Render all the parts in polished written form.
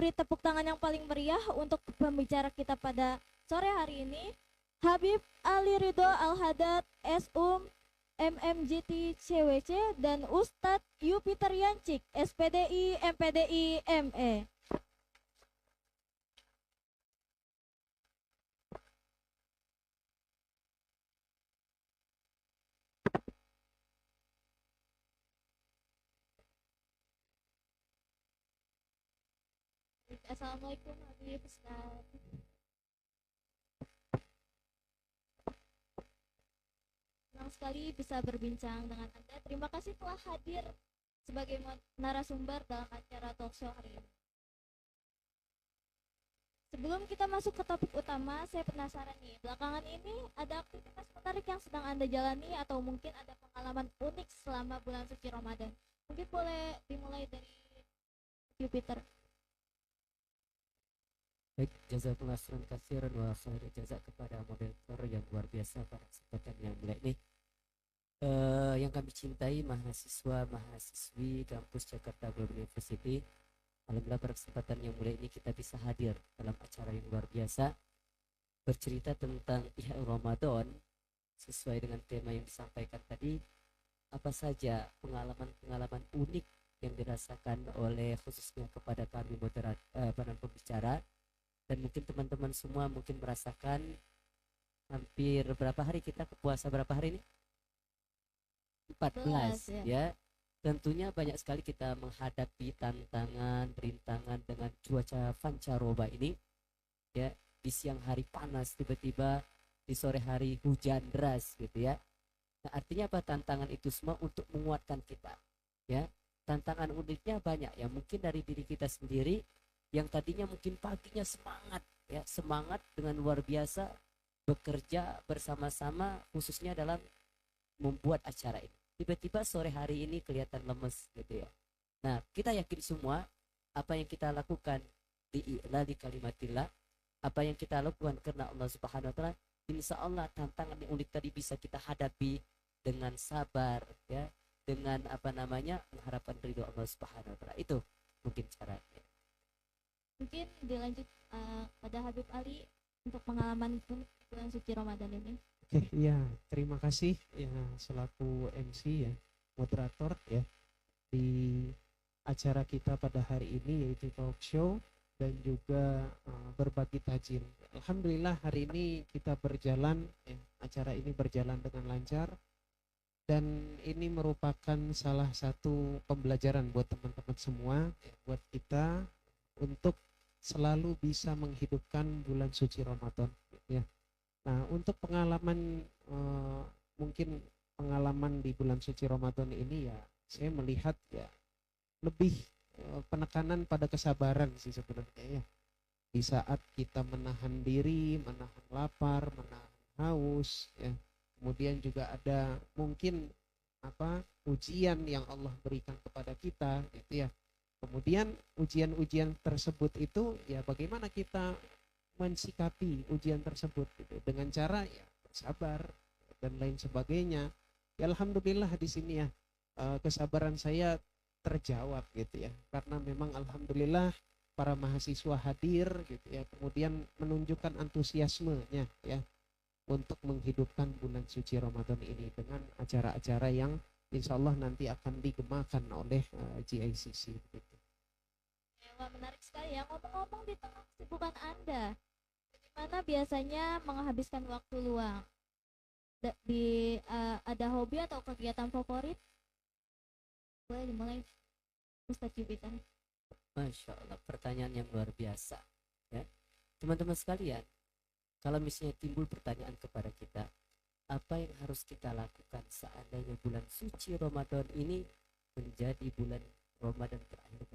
beri tepuk tangan yang paling meriah untuk pembicara kita pada sore hari ini, Habib Ali Ridho Al-Haddad SUM MMGT CWC dan Ustadz Yupiter Yancik SPDI MPDI ME. Assalamualaikum Habib Ustaz. Senang sekali bisa berbincang dengan Anda. Terima kasih telah hadir sebagai narasumber dalam acara talk show hari ini. Sebelum kita masuk ke topik utama, saya penasaran nih, belakangan ini ada aktivitas menarik yang sedang Anda jalani atau mungkin ada pengalaman unik selama bulan suci Ramadan. Mungkin boleh dimulai dari Jupiter. Baik, jazakumullah khairan katsiran wa khairan jazak kepada moderator yang luar biasa pada kesempatan yang mulia ini. Yang kami cintai mahasiswa mahasiswi kampus Jakarta Global University, alhamdulillah pada kesempatan yang mulia ini kita bisa hadir dalam acara yang luar biasa bercerita tentang Ihya Ramadan sesuai dengan tema yang disampaikan tadi. Apa saja pengalaman-pengalaman unik yang dirasakan oleh khususnya kepada kami para pembicara, dan mungkin teman-teman semua mungkin merasakan hampir berapa hari kita puasa, berapa hari ini? 14 ya. Tentunya banyak sekali kita menghadapi tantangan, rintangan dengan cuaca pancaroba ini ya. Di siang hari panas, tiba-tiba di sore hari hujan deras gitu ya. Nah, artinya apa? Tantangan itu semua untuk menguatkan kita ya. Tantangan uniknya banyak ya, mungkin dari diri kita sendiri yang tadinya mungkin paginya semangat ya, semangat dengan luar biasa bekerja bersama-sama khususnya dalam membuat acara ini, tiba-tiba sore hari ini kelihatan lemes gitu ya. Nah, kita yakin semua apa yang kita lakukan di kalimatillah, apa yang kita lakukan karena Allah Subhanahu wa taala, insya Allah tantangan yang unik tadi bisa kita hadapi dengan sabar ya, dengan mengharapkan ridho Allah Subhanahu wa taala. Itu mungkin caranya. Mungkin dilanjut pada Habib Ali untuk pengalaman bulan suci Ramadan ini. Oke, ya, terima kasih ya selaku MC ya, moderator ya di acara kita pada hari ini, yaitu talk show dan juga berbagi tajil. Alhamdulillah hari ini kita berjalan ya, acara ini berjalan dengan lancar, dan ini merupakan salah satu pembelajaran buat teman-teman semua ya, buat kita untuk selalu bisa menghidupkan bulan suci Ramadan ya. Nah, untuk pengalaman mungkin pengalaman di bulan suci Ramadan ini ya, saya melihat ya lebih penekanan pada kesabaran sih sebenarnya ya. Di saat kita menahan diri, menahan lapar, menahan haus ya. Kemudian juga ada mungkin ujian yang Allah berikan kepada kita gitu ya. Kemudian ujian-ujian tersebut itu ya bagaimana kita mensikapi ujian tersebut gitu, dengan cara ya bersabar dan lain sebagainya. Ya alhamdulillah di sini ya kesabaran saya terjawab gitu ya, karena memang alhamdulillah para mahasiswa hadir gitu ya, kemudian menunjukkan antusiasmenya ya untuk menghidupkan bulan suci Ramadan ini dengan acara-acara yang insya Allah nanti akan digemakan oleh GICC gitu. Wah, menarik sekali ya. Ngomong-ngomong, di tengah kesibukan Anda, bagaimana biasanya menghabiskan waktu luang? Ada hobi atau kegiatan favorit? Boleh dimulai, Ustadz Jupiter. Masya Allah, pertanyaan yang luar biasa ya. Teman-teman sekalian, kalau misalnya timbul pertanyaan kepada kita, apa yang harus kita lakukan seandainya bulan suci Ramadan ini menjadi bulan Ramadan terakhir?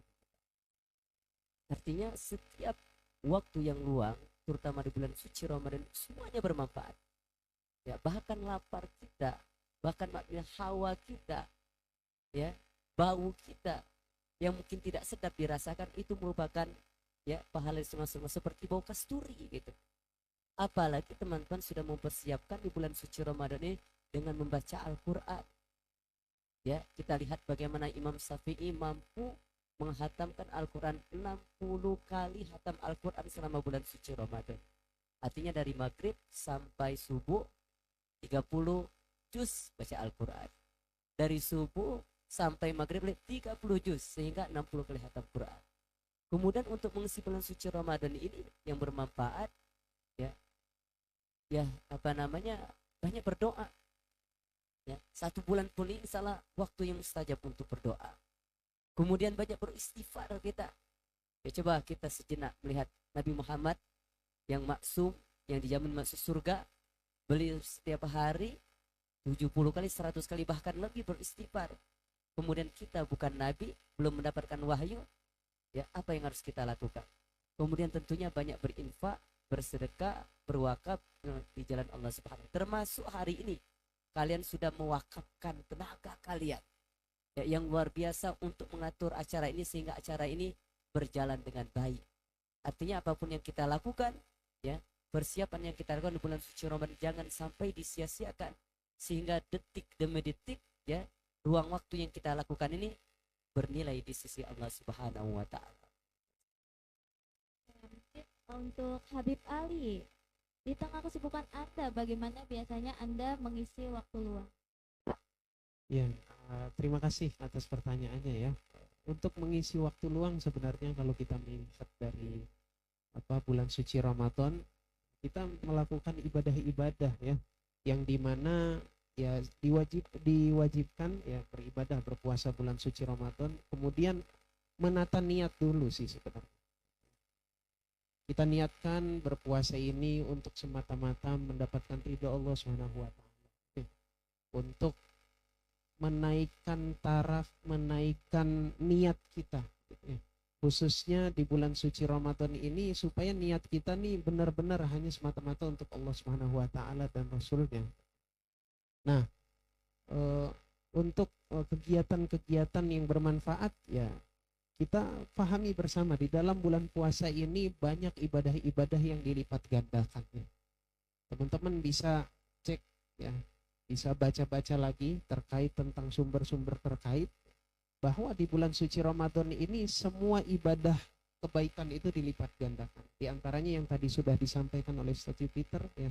Artinya setiap waktu yang luang, terutama di bulan suci Ramadan, semuanya bermanfaat ya. Bahkan lapar kita, bahkan hawa kita ya, bau kita yang mungkin tidak sedap dirasakan, itu merupakan ya pahala semua seperti bau kasturi gitu. Apalagi teman-teman sudah mempersiapkan di bulan suci Ramadan ini dengan membaca Al-Quran ya. Kita lihat bagaimana Imam Syafi'i mampu menghatamkan Al-Quran 60 kali hatam Al-Quran selama bulan suci Ramadan. Artinya dari maghrib sampai subuh 30 juz baca Al-Quran. Dari subuh sampai maghrib 30 juz, sehingga 60 kali hatam Quran. Kemudian untuk mengisi bulan suci Ramadan ini yang bermanfaat, ya, ya apa namanya, banyak berdoa. Ya, 1 bulan pun ini salah waktu yang mustajab untuk berdoa. Kemudian banyak beristighfar kita. Ya, coba kita sejenak melihat Nabi Muhammad yang maksum, yang dijamin masuk surga. Beliau setiap hari 70 kali, 100 kali, bahkan lebih beristighfar. Kemudian kita bukan Nabi, belum mendapatkan wahyu, ya apa yang harus kita lakukan? Kemudian tentunya banyak berinfak, bersedekah, berwakaf di jalan Allah Subhanahu. Termasuk hari ini kalian sudah mewakafkan tenaga kalian, ya, yang luar biasa untuk mengatur acara ini sehingga acara ini berjalan dengan baik. Artinya apapun yang kita lakukan, ya, persiapan yang kita lakukan di bulan suci Ramadan jangan sampai disia-siakan, sehingga detik demi detik, ya, ruang waktu yang kita lakukan ini bernilai di sisi Allah Subhanahu wa taala. Untuk Habib Ali, di tengah kesibukan Anda, bagaimana biasanya Anda mengisi waktu luang? Ya, terima kasih atas pertanyaannya ya. Untuk mengisi waktu luang sebenarnya kalau kita melihat dari bulan suci Ramadan, kita melakukan ibadah-ibadah ya, yang dimana ya diwajibkan ya beribadah, berpuasa bulan suci Ramadan, kemudian menata niat dulu sih sebenarnya. Kita niatkan berpuasa ini untuk semata-mata mendapatkan ridha Allah Subhanahu wa taala. Untuk menaikkan taraf, menaikkan niat kita gitu ya. Khususnya di bulan suci Ramadan ini, supaya niat kita nih benar-benar hanya semata-mata untuk Allah Subhanahu wa taala dan Rasulnya. Nah, untuk kegiatan-kegiatan yang bermanfaat ya, kita pahami bersama di dalam bulan puasa ini banyak ibadah-ibadah yang dilipat gandakan ya. Teman-teman bisa cek ya, bisa baca-baca lagi terkait tentang sumber-sumber terkait, bahwa di bulan suci Ramadan ini semua ibadah kebaikan itu dilipat gandakan. Di antaranya yang tadi sudah disampaikan oleh Ustaz Jupiter ya,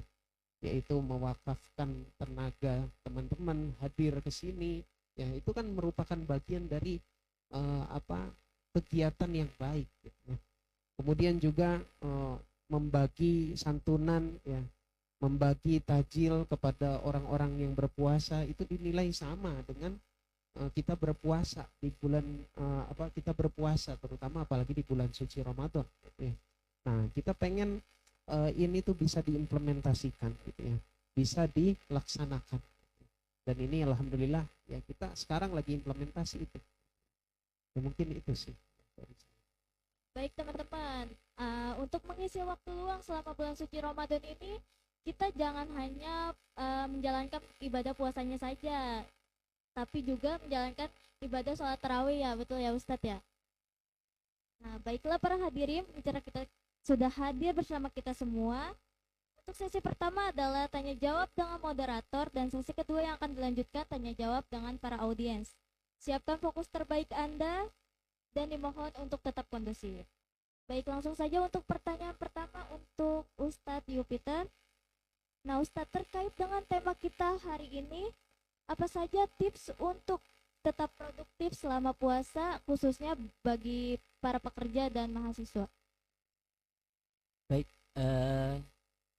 yaitu mewakafkan tenaga teman-teman hadir ke sini ya, itu kan merupakan bagian dari kegiatan yang baik gitu ya. Kemudian juga membagi santunan ya, membagi tajil kepada orang-orang yang berpuasa, itu dinilai sama dengan kita berpuasa di bulan kita berpuasa, terutama apalagi di bulan suci Ramadan gitu ya. Nah, kita pengen ini tuh bisa diimplementasikan gitu ya, bisa dilaksanakan, dan ini alhamdulillah ya kita sekarang lagi implementasi itu ya, mungkin itu sih. Baik teman-teman, untuk mengisi waktu luang selama bulan suci Ramadan ini, kita jangan hanya menjalankan ibadah puasanya saja, tapi juga menjalankan ibadah sholat tarawih ya, betul ya Ustadz ya. Nah, baiklah para hadirin, bicara kita sudah hadir bersama kita semua. Untuk sesi pertama adalah tanya jawab dengan moderator, dan sesi kedua yang akan dilanjutkan tanya jawab dengan para audiens. Siapkan fokus terbaik Anda dan dimohon untuk tetap kondusif. Baik, langsung saja untuk pertanyaan pertama untuk Ustadz Jupiter. Nah Ustadz, terkait dengan tema kita hari ini, apa saja tips untuk tetap produktif selama puasa, khususnya bagi para pekerja dan mahasiswa? Baik,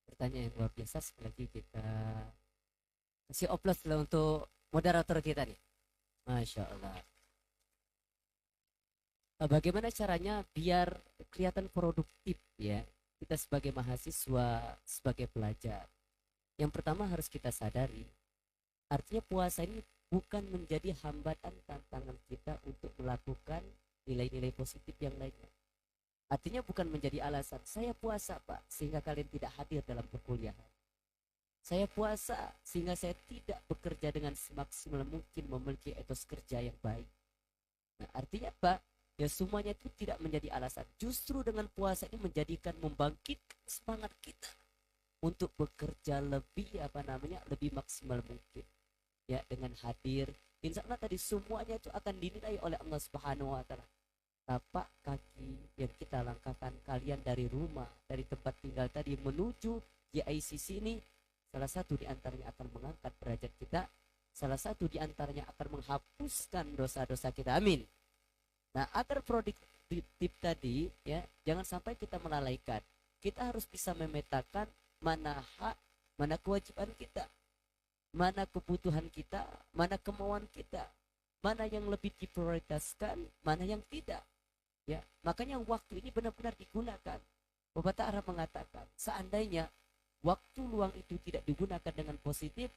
pertanyaan yang luar biasa. Sekali lagi kita kasih oplos lah untuk moderator kita nih. Masya Allah. Bagaimana caranya biar kelihatan produktif ya, kita sebagai mahasiswa, sebagai pelajar? Yang pertama harus kita sadari, artinya puasa ini bukan menjadi hambatan tantangan kita untuk melakukan nilai-nilai positif yang lainnya. Artinya bukan menjadi alasan, saya puasa Pak sehingga kalian tidak hadir dalam perkuliahan. Saya puasa sehingga saya tidak bekerja dengan semaksimal mungkin, memiliki etos kerja yang baik. Nah, artinya Pak, ya semuanya itu tidak menjadi alasan. Justru dengan puasa ini menjadikan, membangkitkan semangat kita untuk bekerja lebih lebih maksimal mungkin. Ya, dengan hadir, insya Allah tadi semuanya itu akan dinilai oleh Allah Subhanahu wa taala. tapak kaki yang kita langkahkan kalian dari rumah, dari tempat tinggal tadi menuju GICC ini, salah satu di antaranya akan mengangkat derajat kita, salah satu di antaranya akan menghapuskan dosa-dosa kita. Amin. Nah, agar produktif tadi ya, jangan sampai kita melalaikan. Kita harus bisa memetakan mana hak, mana kewajiban kita, mana kebutuhan kita, mana kemauan kita, mana yang lebih diprioritaskan, mana yang tidak. Ya, makanya waktu ini benar-benar digunakan. Pepatah Arab mengatakan, seandainya waktu luang itu tidak digunakan dengan positif,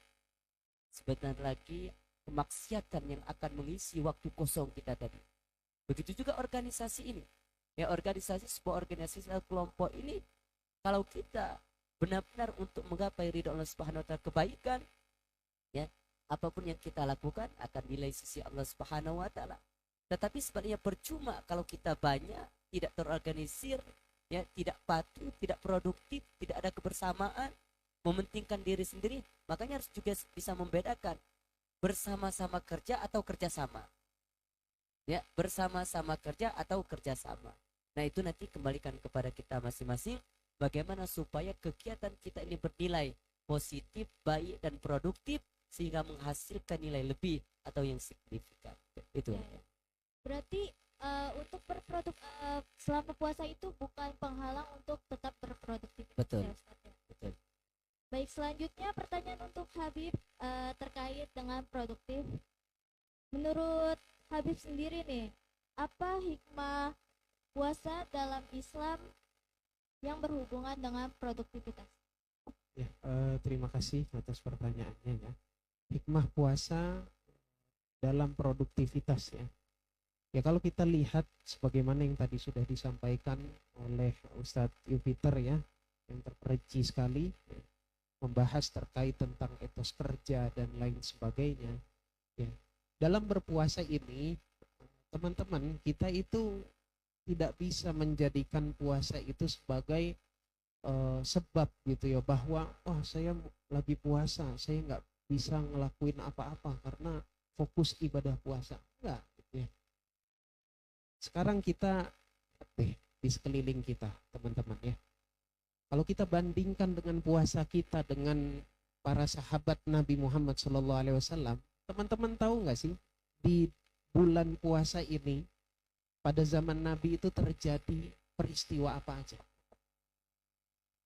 sebentar lagi kemaksiatan yang akan mengisi waktu kosong kita tadi. Begitu juga organisasi ini. Ya, organisasi, sebuah organisasi atau kelompok ini, kalau kita benar-benar untuk menggapai ridho Allah Subhanahu wa taala, kebaikan, ya, apapun yang kita lakukan akan nilai sisi Allah Subhanahu wa taala. Tetapi sebenarnya percuma kalau kita banyak, tidak terorganisir, ya, tidak patuh, tidak produktif, tidak ada kebersamaan, mementingkan diri sendiri. Makanya harus juga bisa membedakan bersama-sama kerja atau kerjasama. Ya, bersama-sama kerja atau kerjasama. Nah, itu nanti kembalikan kepada kita masing-masing, bagaimana supaya kegiatan kita ini bernilai positif, baik, dan produktif, sehingga menghasilkan nilai lebih atau yang signifikan. Itu. Ya, ya. Berarti untuk berproduk selama puasa itu bukan penghalang untuk tetap berproduktivitas. Betul. Ya, Ustaz, ya. Betul. Baik, selanjutnya pertanyaan untuk Habib terkait dengan produktif. Menurut Habib sendiri nih, apa hikmah puasa dalam Islam yang berhubungan dengan produktivitas? Ya, terima kasih atas pertanyaannya ya. Hikmah puasa dalam produktivitas ya. Ya, kalau kita lihat sebagaimana yang tadi sudah disampaikan oleh Ustadz Yupiter ya, yang terperinci sekali ya, membahas terkait tentang etos kerja dan lain sebagainya. Ya, dalam berpuasa ini, teman-teman, kita itu tidak bisa menjadikan puasa itu sebagai sebab gitu ya, bahwa wah saya lagi puasa, saya nggak bisa ngelakuin apa-apa karena fokus ibadah puasa. Enggak gitu ya. Sekarang kita di sekeliling kita, teman-teman ya. Kalau kita bandingkan dengan puasa kita dengan para sahabat Nabi Muhammad SAW, teman-teman tahu nggak sih di bulan puasa ini pada zaman Nabi itu terjadi peristiwa apa aja?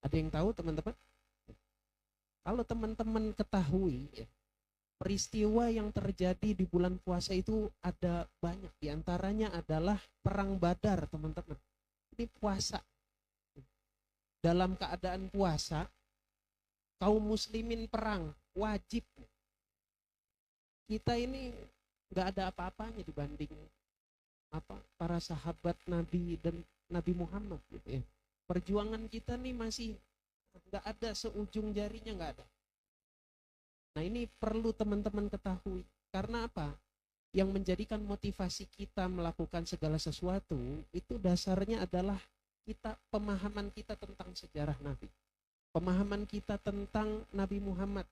Ada yang tahu, teman-teman? Kalau teman-teman ketahui ya, peristiwa yang terjadi di bulan puasa itu ada banyak. Di antaranya adalah perang Badar, teman-teman. Ini puasa. Dalam keadaan puasa, kaum muslimin perang, wajib. Kita ini nggak ada apa-apanya dibanding para sahabat Nabi dan Nabi Muhammad gitu ya. Perjuangan kita nih masih nggak ada seujung jarinya, nggak ada. Nah, ini perlu teman-teman ketahui. Karena apa? Yang menjadikan motivasi kita melakukan segala sesuatu itu dasarnya adalah pemahaman kita tentang sejarah Nabi, pemahaman kita tentang Nabi Muhammad,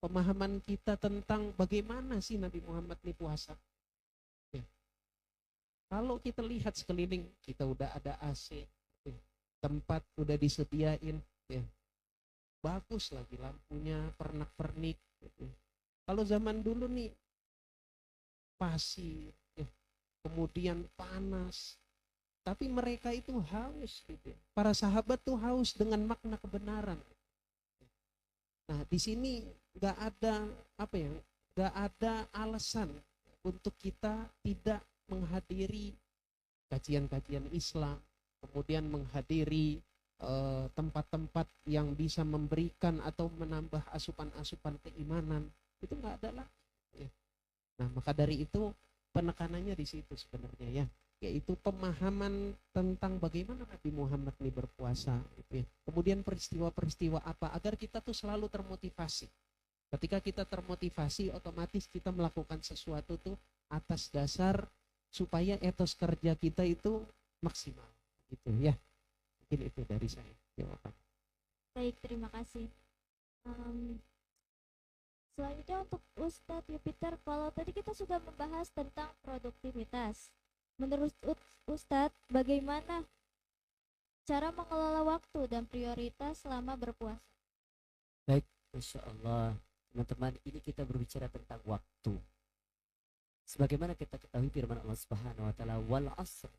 pemahaman kita tentang bagaimana sih Nabi Muhammad ini puasa. Ya. Kalau kita lihat sekeliling, kita udah ada AC, ya. Tempat udah disediain, ya. Bagus lagi lampunya, pernak-pernik. Gitu. Kalau zaman dulu nih pasir, ya. Kemudian panas, tapi mereka itu haus gitu. Para sahabat tuh haus dengan makna kebenaran. Nah, di sini nggak ada nggak ada alasan untuk kita tidak menghadiri kajian-kajian Islam, kemudian menghadiri tempat-tempat yang bisa memberikan atau menambah asupan-asupan keimanan. Itu nggak ada lah. Ya. Nah, maka dari itu penekanannya di situ sebenarnya ya, yaitu pemahaman tentang bagaimana Nabi Muhammad ini berpuasa gitu ya. Kemudian peristiwa-peristiwa apa agar kita tuh selalu termotivasi. Ketika kita termotivasi, otomatis kita melakukan sesuatu tuh atas dasar supaya etos kerja kita itu maksimal gitu ya. Mungkin itu dari saya jawaban. Baik, terima kasih. Selanjutnya untuk Ustadz Yupiter, kalau tadi kita sudah membahas tentang produktivitas. Menurut Ustadz, bagaimana cara mengelola waktu dan prioritas selama berpuasa? Baik, Masya Allah. Teman-teman, ini kita berbicara tentang waktu. Sebagaimana kita ketahui firman Allah Subhanahu wa taala, wal asr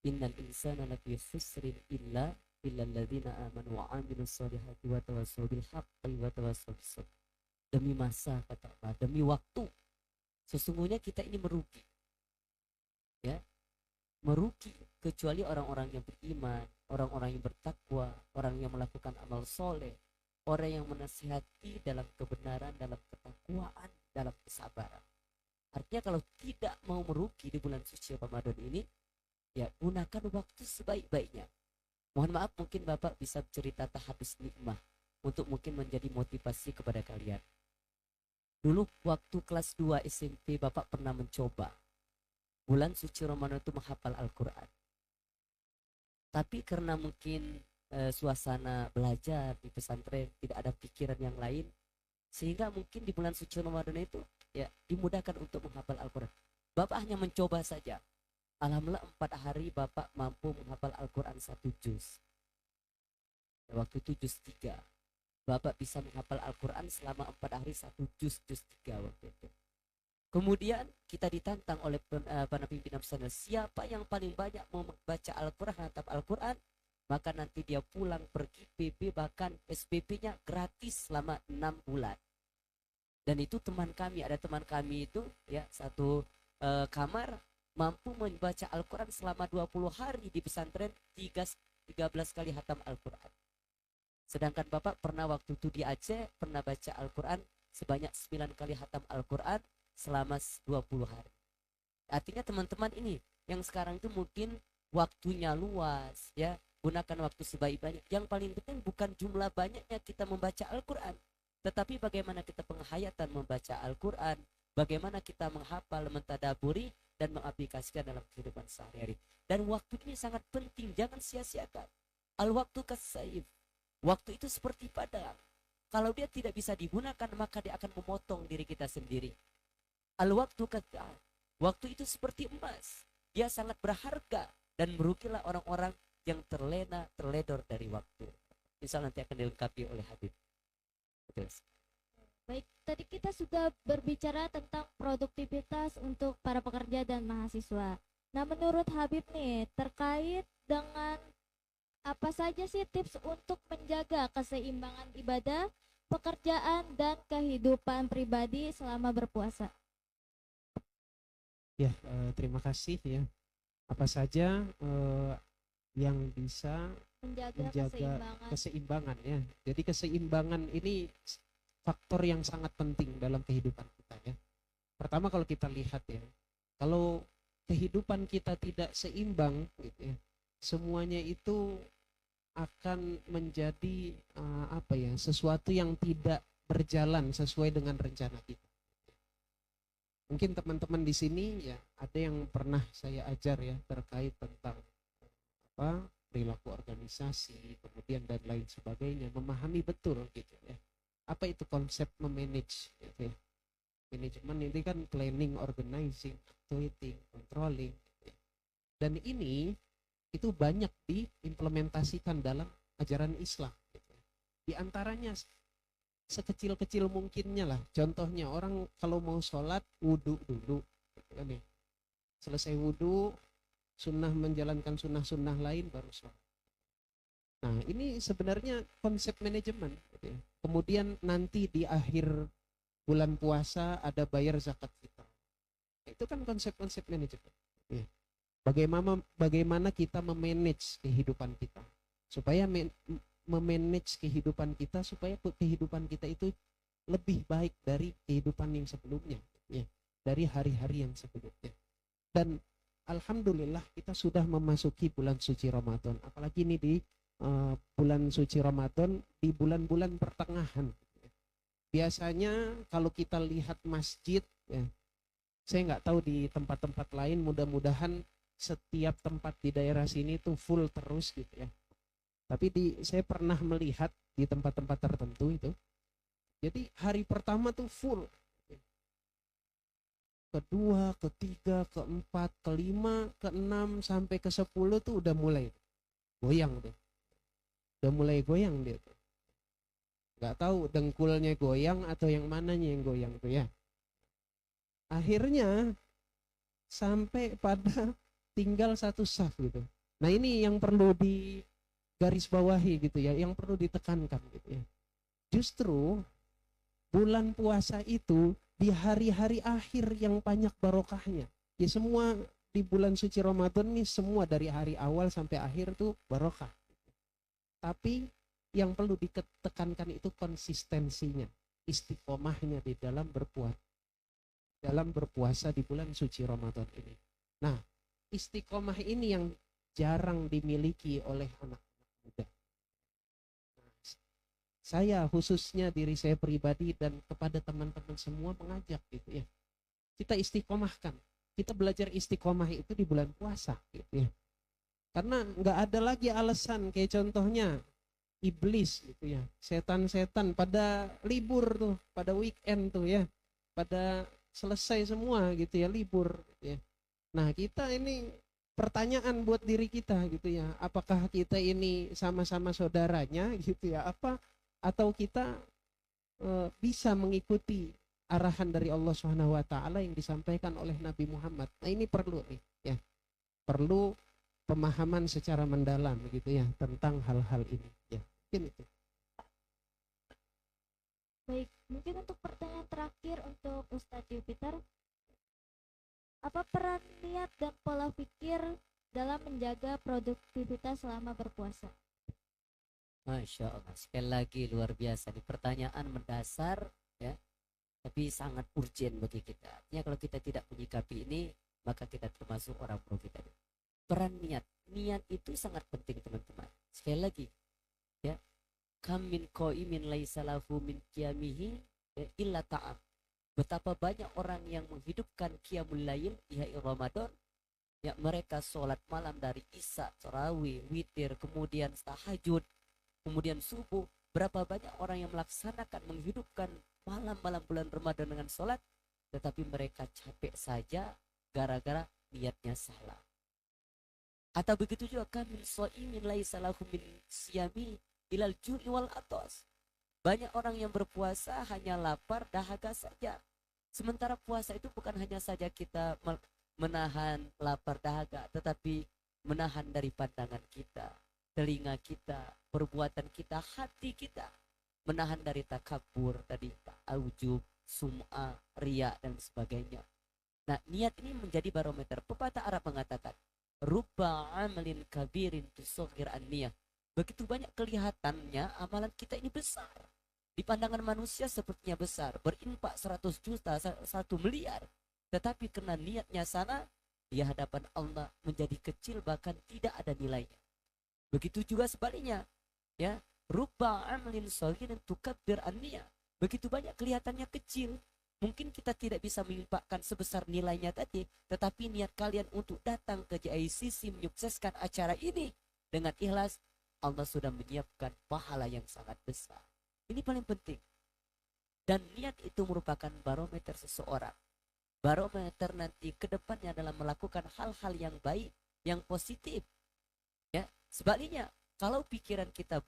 innal insana lafi khusrin illa alladzina amanu wa amilus solihati wa tawassaw bil haqqi wa tawassaw bis sabr. Demi masa, kata Allah, demi waktu, sesungguhnya kita ini merugi, ya, merugi kecuali orang-orang yang beriman, orang-orang yang bertakwa, orang yang melakukan amal soleh, orang yang menasihati dalam kebenaran, dalam ketakwaan, dalam kesabaran. Artinya kalau tidak mau merugi di bulan suci Ramadan ini, ya gunakan waktu sebaik-baiknya. Mohon maaf, mungkin Bapak bisa cerita tahadus nikmah untuk mungkin menjadi motivasi kepada kalian. Dulu waktu kelas 2 SMP Bapak pernah mencoba bulan suci Ramadan itu menghafal Al-Quran. Tapi karena mungkin suasana belajar di pesantren tidak ada pikiran yang lain, sehingga mungkin di bulan suci Ramadan itu ya dimudahkan untuk menghafal Al-Quran. Bapak hanya mencoba saja. Alhamdulillah 4 hari Bapak mampu menghafal Al-Quran 1 juz. Waktu itu juz 3. Bapak bisa menghafal Al-Quran selama 4 hari 1 juz 3 waktu itu. Kemudian kita ditantang oleh para pimpinan pesantren, siapa yang paling banyak mau membaca Al-Quran, hatam Al-Quran, maka nanti dia pulang pergi PB, bahkan SPP-nya gratis selama 6 bulan. Dan itu teman kami, ada teman kami itu ya satu kamar mampu membaca Al-Quran selama 20 hari di pesantren 13 kali hatam Al-Quran. Sedangkan Bapak pernah waktu itu di Aceh pernah baca Al-Quran sebanyak 9 kali hatam Al-Quran selama 20 hari. Artinya teman-teman ini yang sekarang itu mungkin waktunya luas ya, gunakan waktu sebaik-baiknya. Yang paling penting bukan jumlah banyaknya kita membaca Al-Quran, tetapi bagaimana kita penghayatan membaca Al-Quran, bagaimana kita menghafal, mentadaburi, dan mengaplikasikan dalam kehidupan sehari-hari. Dan waktu ini sangat penting, jangan sia-siakan. Al-waktu kas-saif. Waktu itu seperti pedang. Kalau dia tidak bisa digunakan, maka dia akan memotong diri kita sendiri. Al-waktu kas-saif. Waktu itu seperti emas. Dia sangat berharga dan merugilah orang-orang yang terledor dari waktu. Insya Allah nanti akan dilengkapi oleh Habib. Betul. Baik, tadi kita sudah berbicara tentang produktivitas untuk para pekerja dan mahasiswa. Nah, menurut Habib nih, terkait dengan apa saja sih tips untuk menjaga keseimbangan ibadah, pekerjaan, dan kehidupan pribadi selama berpuasa? Ya, terima kasih ya. Apa saja yang bisa Menjaga menjaga keseimbangan ya. Jadi keseimbangan ini faktor yang sangat penting dalam kehidupan kita ya. Pertama kalau kita lihat ya, kalau kehidupan kita tidak seimbang gitu ya, semuanya itu akan menjadi apa ya, sesuatu yang tidak berjalan sesuai dengan rencana kita. Mungkin teman-teman di sini ya ada yang pernah saya ajar ya terkait tentang apa perilaku organisasi, kemudian dan lain sebagainya, memahami betul gitu ya. Apa itu konsep memanage gitu ya. Manajemen ini kan planning, organizing, actuating, controlling gitu ya. Dan ini itu banyak diimplementasikan dalam ajaran Islam gitu ya. Di antaranya sekecil-kecil mungkinnya lah. Contohnya orang kalau mau sholat wudhu dulu gitu kan ya. Selesai wudhu, sunnah menjalankan sunnah-sunnah lain baru sholat. Nah ini sebenarnya konsep manajemen gitu ya. Kemudian nanti di akhir bulan puasa ada bayar zakat fitrah. Itu kan konsep-konsep manajemen ya. Bagaimana kita memanage kehidupan kita supaya memanage kehidupan kita supaya kehidupan kita itu lebih baik dari kehidupan yang sebelumnya ya, dari hari-hari yang sebelumnya. Dan alhamdulillah kita sudah memasuki bulan suci Ramadan, apalagi ini di bulan suci Ramadan di bulan-bulan pertengahan. Biasanya kalau kita lihat masjid ya, saya nggak tahu di tempat-tempat lain, mudah-mudahan setiap tempat di daerah sini tuh full terus gitu ya. Tapi saya pernah melihat di tempat-tempat tertentu itu, jadi hari pertama tuh full. kedua, ketiga, keempat, kelima, keenam sampai ke 10 tuh udah mulai goyang tuh. Udah mulai goyang dia tuh. Nggak tahu dengkulnya goyang atau yang mananya yang goyang tuh ya. Akhirnya sampai pada tinggal satu saf gitu. Nah ini yang perlu di garis bawahi gitu ya, yang perlu ditekankan gitu ya. Justru bulan puasa itu di hari-hari akhir yang banyak barokahnya. Ya semua di bulan suci Ramadan nih semua dari hari awal sampai akhir tuh barokah. Tapi yang perlu ditekankan itu konsistensinya, istiqomahnya di dalam berpuasa di bulan suci Ramadan ini. Nah, istiqomah ini yang jarang dimiliki oleh anak-anak muda. Nah, saya khususnya diri saya pribadi dan kepada teman-teman semua mengajak gitu ya. Kita istiqomahkan. Kita belajar istiqomah itu di bulan puasa gitu ya. Karena nggak ada lagi alasan kayak contohnya iblis gitu ya. Setan-setan pada libur tuh, pada weekend tuh ya. Pada selesai semua gitu ya, libur gitu ya. Nah, kita ini pertanyaan buat diri kita gitu ya. Apakah kita ini sama-sama saudaranya gitu ya? Apa atau kita bisa mengikuti arahan dari Allah Subhanahu wa taala yang disampaikan oleh Nabi Muhammad. Nah, ini perlu nih ya. Perlu pemahaman secara mendalam gitu ya tentang hal-hal ini ya. Mungkin itu. Baik, mungkin untuk pertanyaan terakhir untuk Ustadz Jupiter, apa peran niat dan pola pikir dalam menjaga produktivitas selama berpuasa? Masya Allah, sekali lagi luar biasa nih, pertanyaan mendasar ya, tapi sangat urgent bagi kita. Artinya kalau kita tidak menyikapi ini, maka kita termasuk orang profitan. Peran niat, niat itu sangat penting teman-teman. Sekali lagi, ya, kam min qaimin laisa lahu min qiyamihi illa ta'am. Betapa banyak orang yang menghidupkan qiyamul lail di hari Ramadan, ya mereka sholat malam dari isya, tarawih, witir, kemudian tahajud, kemudian subuh. Berapa banyak orang yang melaksanakan menghidupkan malam-malam bulan Ramadan dengan sholat, tetapi mereka capek saja gara-gara niatnya salah. Atau begitu juga kan min shaimin laisa lahu min siyami ilal ju'i wal atas. Banyak orang yang berpuasa hanya lapar dahaga saja. Sementara puasa itu bukan hanya saja kita menahan lapar dahaga, tetapi menahan dari pandangan kita, telinga kita, perbuatan kita, hati kita, menahan dari takabur, tadi ujub, sum'ah, riya dan sebagainya. Nah, niat ini menjadi barometer. Pepatah Arab mengatakan, rubba amalin kabirin tusoghir an-niyah. Begitu banyak kelihatannya amalan kita ini besar. Di pandangan manusia sepertinya besar, berinfak 100 juta, 1 miliar. Tetapi karena niatnya sana, di hadapan Allah menjadi kecil, bahkan tidak ada nilainya. Begitu juga sebaliknya, ya, rubba amalin shaghirin tukabbir an-niyah. Begitu banyak kelihatannya kecil, mungkin kita tidak bisa menginfakkan sebesar nilainya tadi, tetapi niat kalian untuk datang ke JICC menyukseskan acara ini dengan ikhlas, Allah sudah menyiapkan pahala yang sangat besar. Ini paling penting. Dan niat itu merupakan barometer seseorang. Barometer nanti ke depannya dalam melakukan hal-hal yang baik, yang positif. Ya, sebaliknya, kalau pikiran kita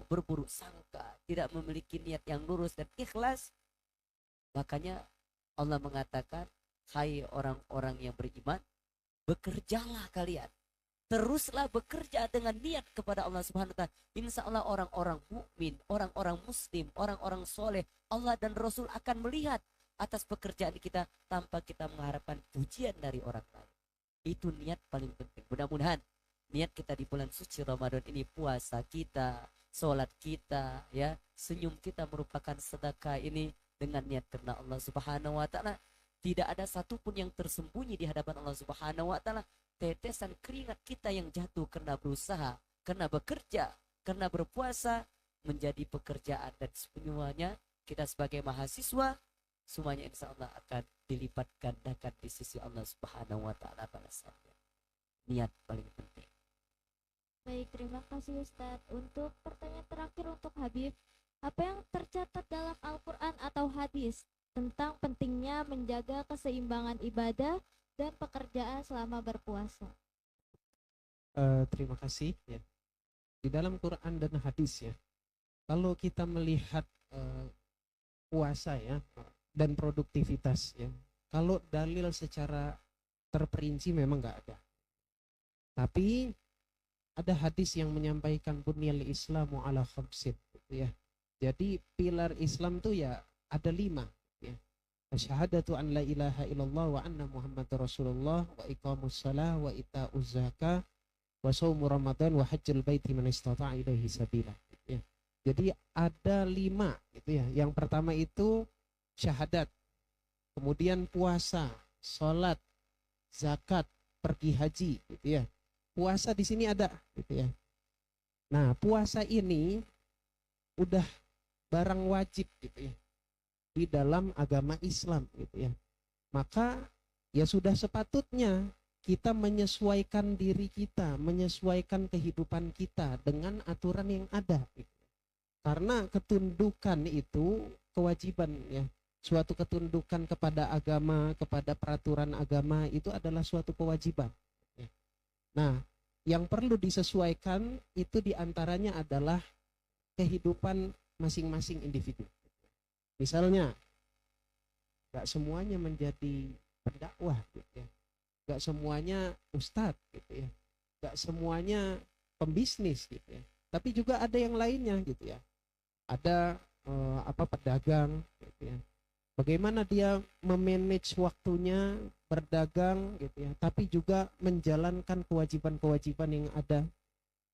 berburuk sangka, tidak memiliki niat yang lurus dan ikhlas, makanya Allah mengatakan, hai orang-orang yang beriman, bekerjalah kalian. Teruslah bekerja dengan niat kepada Allah Subhanahu wa taala. Insya Allah orang-orang mukmin, orang-orang muslim, orang-orang soleh, Allah dan Rasul akan melihat atas pekerjaan kita tanpa kita mengharapkan pujian dari orang lain. Itu niat paling penting. Mudah-mudahan niat kita di bulan suci Ramadan ini, puasa kita, sholat kita, ya, senyum kita merupakan sedekah ini dengan niat karena Allah Subhanahu wa taala. Tidak ada satupun yang tersembunyi di hadapan Allah Subhanahu wa taala. Tetesan keringat kita yang jatuh karena berusaha, karena bekerja, karena berpuasa menjadi pekerjaan, dan semuanya kita sebagai mahasiswa semuanya insya Allah akan dilipat gandakan di sisi Allah Subhanahu wa taala balasannya. Niat paling penting. Baik, terima kasih Ustadz. Untuk pertanyaan terakhir untuk Habib, apa yang tercatat dalam Al-Quran atau hadis tentang pentingnya menjaga keseimbangan ibadah dan pekerjaan selama berpuasa. Terima kasih ya. Di dalam Quran dan hadis ya, kalau kita melihat puasa ya dan produktivitas ya, kalau dalil secara terperinci memang nggak ada. Tapi ada hadis yang menyampaikan bunyal Islamu ala khamsin gitu ya. Jadi pilar Islam tuh ya ada 5 ya. Asyhadatu an la ilaha illallah wa anna Muhammadar Rasulullah wa iqamus shalah wa ita'uz zakah wa shaumu Ramadan wa hajjul baiti man istata'a ilaihi sabila ya. Jadi ada 5 gitu ya. Yang pertama itu syahadat, kemudian puasa, sholat, zakat, pergi haji gitu ya. Puasa di sini ada gitu ya. Nah, puasa ini udah barang wajib gitu ya di dalam agama Islam gitu ya. Maka ya sudah sepatutnya kita menyesuaikan diri kita, menyesuaikan kehidupan kita dengan aturan yang ada gitu. Karena ketundukan itu kewajiban ya. Suatu ketundukan kepada agama, kepada peraturan agama itu adalah suatu kewajiban. Nah, yang perlu disesuaikan itu diantaranya adalah kehidupan masing-masing individu. Misalnya, gak semuanya menjadi pendakwah, gitu ya. Gak semuanya ustadz, gitu ya. Gak semuanya pembisnis, gitu ya. Tapi juga ada yang lainnya, gitu ya. Ada pedagang, gitu ya. Bagaimana dia memanage waktunya berdagang gitu ya, tapi juga menjalankan kewajiban-kewajiban yang ada.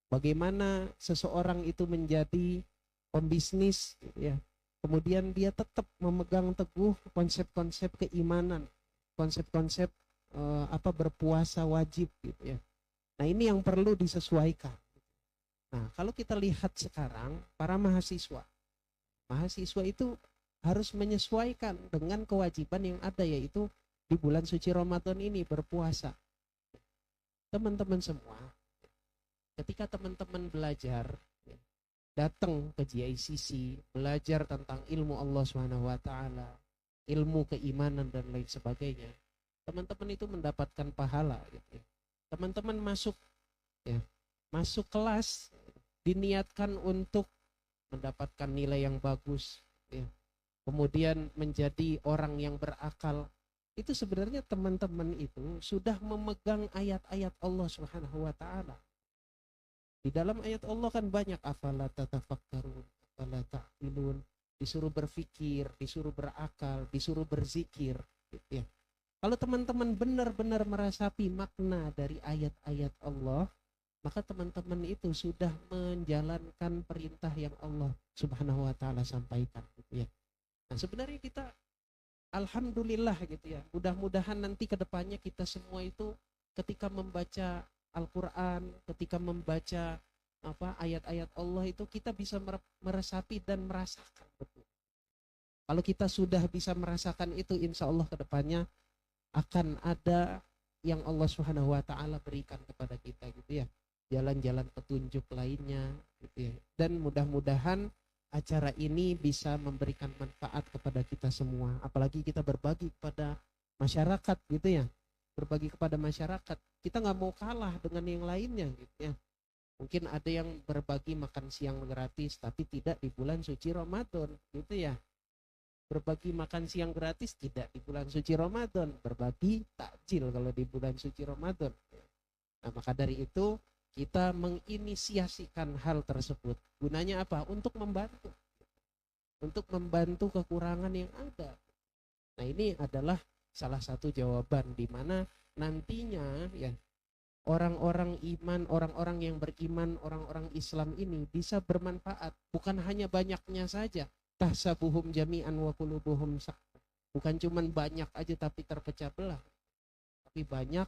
Bagaimana seseorang itu menjadi pembisnis gitu ya. Kemudian dia tetap memegang teguh konsep-konsep keimanan, konsep-konsep berpuasa wajib gitu ya. Nah, ini yang perlu disesuaikan. Nah, kalau kita lihat sekarang para mahasiswa itu harus menyesuaikan dengan kewajiban yang ada, yaitu di bulan suci Ramadan ini berpuasa. Teman-teman semua, ketika teman-teman belajar, datang ke GICC, belajar tentang ilmu Allah SWT, ilmu keimanan dan lain sebagainya, teman-teman itu mendapatkan pahala. Gitu. Teman-teman masuk kelas, diniatkan untuk mendapatkan nilai yang bagus, ya. Kemudian menjadi orang yang berakal. Itu sebenarnya teman-teman itu sudah memegang ayat-ayat Allah Subhanahu wa taala. Di dalam ayat Allah kan banyak afala tatafakkarun, afala ta'qilun, disuruh berpikir, disuruh berakal, disuruh berzikir gitu ya. Kalau teman-teman benar-benar merasapi makna dari ayat-ayat Allah, maka teman-teman itu sudah menjalankan perintah yang Allah Subhanahu wa taala sampaikan gitu ya. Nah, sebenarnya kita alhamdulillah gitu ya. Mudah-mudahan nanti ke depannya kita semua itu ketika membaca Al-Qur'an, ketika membaca ayat-ayat Allah itu kita bisa meresapi dan merasakan betul. Kalau kita sudah bisa merasakan itu, insya Allah ke depannya akan ada yang Allah Subhanahu wa taala berikan kepada kita gitu ya. Jalan-jalan petunjuk lainnya gitu ya. Dan mudah-mudahan acara ini bisa memberikan manfaat kepada kita semua, apalagi kita berbagi kepada masyarakat gitu ya, berbagi kepada masyarakat. Kita nggak mau kalah dengan yang lainnya gitu ya. Mungkin ada yang berbagi makan siang gratis tapi tidak di bulan suci Ramadan gitu ya. Berbagi makan siang gratis tidak di bulan suci Ramadan, berbagi takjil kalau di bulan suci Ramadan. Nah, maka dari itu kita menginisiasikan hal tersebut. Gunanya apa? Untuk membantu kekurangan yang ada. Nah, ini adalah salah satu jawaban di mana nantinya ya orang-orang iman, orang-orang yang beriman, orang-orang Islam ini bisa bermanfaat. Bukan hanya banyaknya saja. Tahsabuhum jami'an wa qulubuhum shatta. Bukan cuman banyak aja tapi terpecah belah. Tapi banyak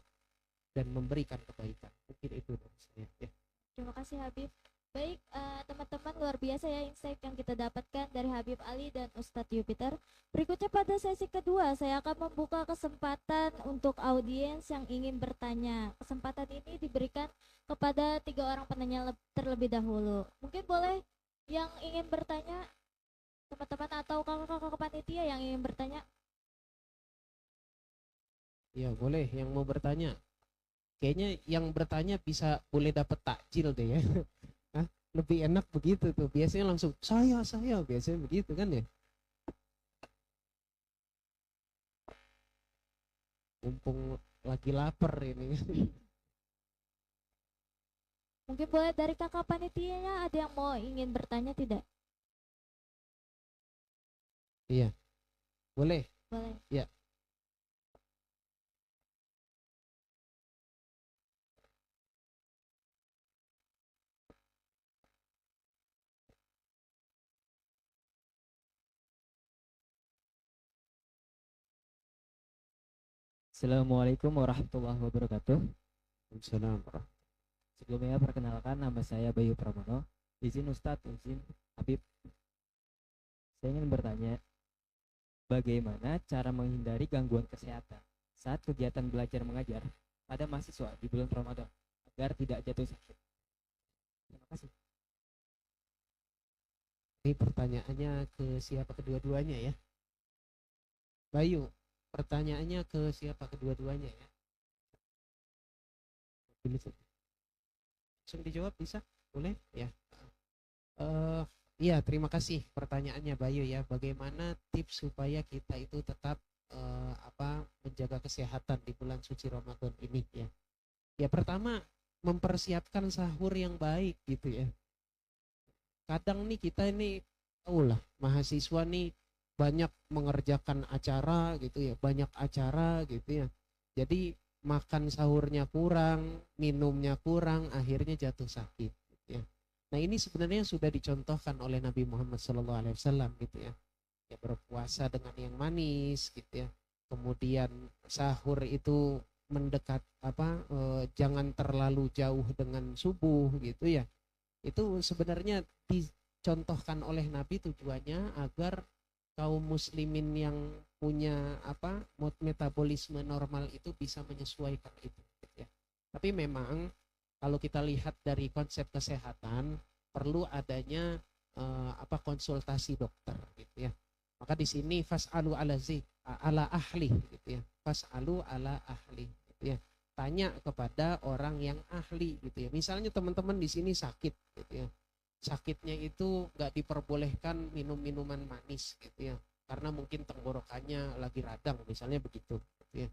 dan memberikan kebaikan. Mungkin itu dari saya ya. Terima kasih Habib. Baik, teman-teman, luar biasa ya insight yang kita dapatkan dari Habib Ali dan Ustadz Jupiter. Berikutnya pada sesi kedua saya akan membuka kesempatan untuk audiens yang ingin bertanya. Kesempatan ini diberikan kepada 3 orang penanya terlebih dahulu. Mungkin boleh yang ingin bertanya teman-teman atau kakak-kakak panitia yang ingin bertanya? Ya boleh, yang mau bertanya. Kayaknya yang bertanya bisa boleh dapat takjil deh ya. Hah? Lebih enak begitu tuh. Biasanya langsung saya biasanya begitu kan ya. Mumpung lagi lapar ini. Mungkin boleh dari kakak panitianya ada yang mau ingin bertanya tidak? Iya, boleh. Boleh. Ya. Assalamualaikum warahmatullahi wabarakatuh. Salam. Sebelumnya perkenalkan, nama saya Bayu Pramono. Izin Ustadz, izin Habib. Saya ingin bertanya, bagaimana cara menghindari gangguan kesehatan saat kegiatan belajar mengajar pada mahasiswa di bulan Ramadan agar tidak jatuh sakit? Terima kasih. Ini pertanyaannya ke siapa kedua-duanya ya? Bayu, pertanyaannya ke siapa kedua-duanya ya? Pilih saja. Langsung dijawab bisa? Boleh? Ya. Iya, terima kasih pertanyaannya Bayu ya. Bagaimana tips supaya kita itu tetap menjaga kesehatan di bulan suci Ramadan ini ya? Ya pertama mempersiapkan sahur yang baik gitu ya. Kadang nih kita ini mahasiswa nih banyak mengerjakan acara gitu ya, banyak acara gitu ya. Jadi makan sahurnya kurang, minumnya kurang, akhirnya jatuh sakit gitu ya. Nah ini sebenarnya sudah dicontohkan oleh Nabi Muhammad SAW gitu ya. Ya berpuasa dengan yang manis gitu ya. Kemudian sahur itu mendekat jangan terlalu jauh dengan subuh gitu ya. Itu sebenarnya dicontohkan oleh Nabi tujuannya agar kaum muslimin yang punya metabolisme normal itu bisa menyesuaikan itu gitu ya. Tapi memang kalau kita lihat dari konsep kesehatan perlu adanya konsultasi dokter gitu ya. Maka di sini fas'alu ala ahli gitu ya. Fas'alu ala ahli gitu ya. Tanya kepada orang yang ahli gitu ya. Misalnya teman-teman di sini sakit gitu ya. Sakitnya itu nggak diperbolehkan minum minuman manis gitu ya. Karena mungkin tenggorokannya lagi radang misalnya begitu gitu ya.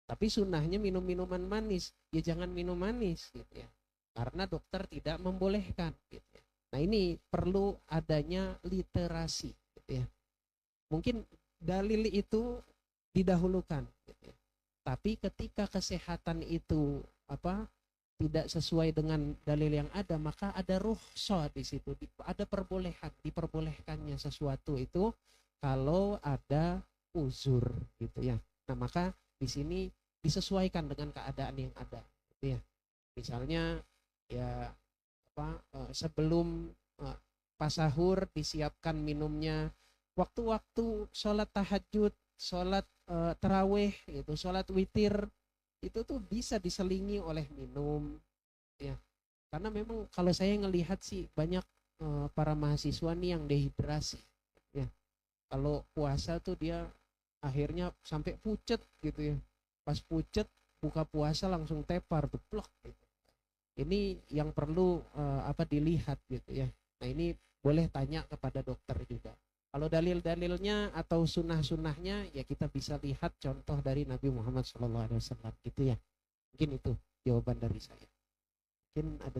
Tapi sunnahnya minum minuman manis, ya jangan minum manis gitu ya. Karena dokter tidak membolehkan gitu ya. Nah ini perlu adanya literasi gitu ya. Mungkin dalil itu didahulukan gitu ya. Tapi ketika kesehatan itu tidak sesuai dengan dalil yang ada, maka ada rukhsah di situ, ada diperbolehkannya sesuatu itu kalau ada uzur gitu ya. Nah maka di sini disesuaikan dengan keadaan yang ada gitu ya. Misalnya ya sebelum pas sahur disiapkan minumnya, waktu-waktu sholat tahajud, sholat taraweh gitu, sholat witir itu tuh bisa diselingi oleh minum ya. Karena memang kalau saya ngelihat sih banyak para mahasiswa nih yang dehidrasi ya. Kalau puasa tuh dia akhirnya sampai pucet gitu ya. Pas pucet buka puasa langsung tepar tuh plok gitu. Ini yang perlu dilihat gitu ya. Nah ini boleh tanya kepada dokter juga. Kalau dalil-dalilnya atau sunnah-sunnahnya ya kita bisa lihat contoh dari Nabi Muhammad SAW gitu ya. Mungkin itu jawaban dari saya. Mungkin ada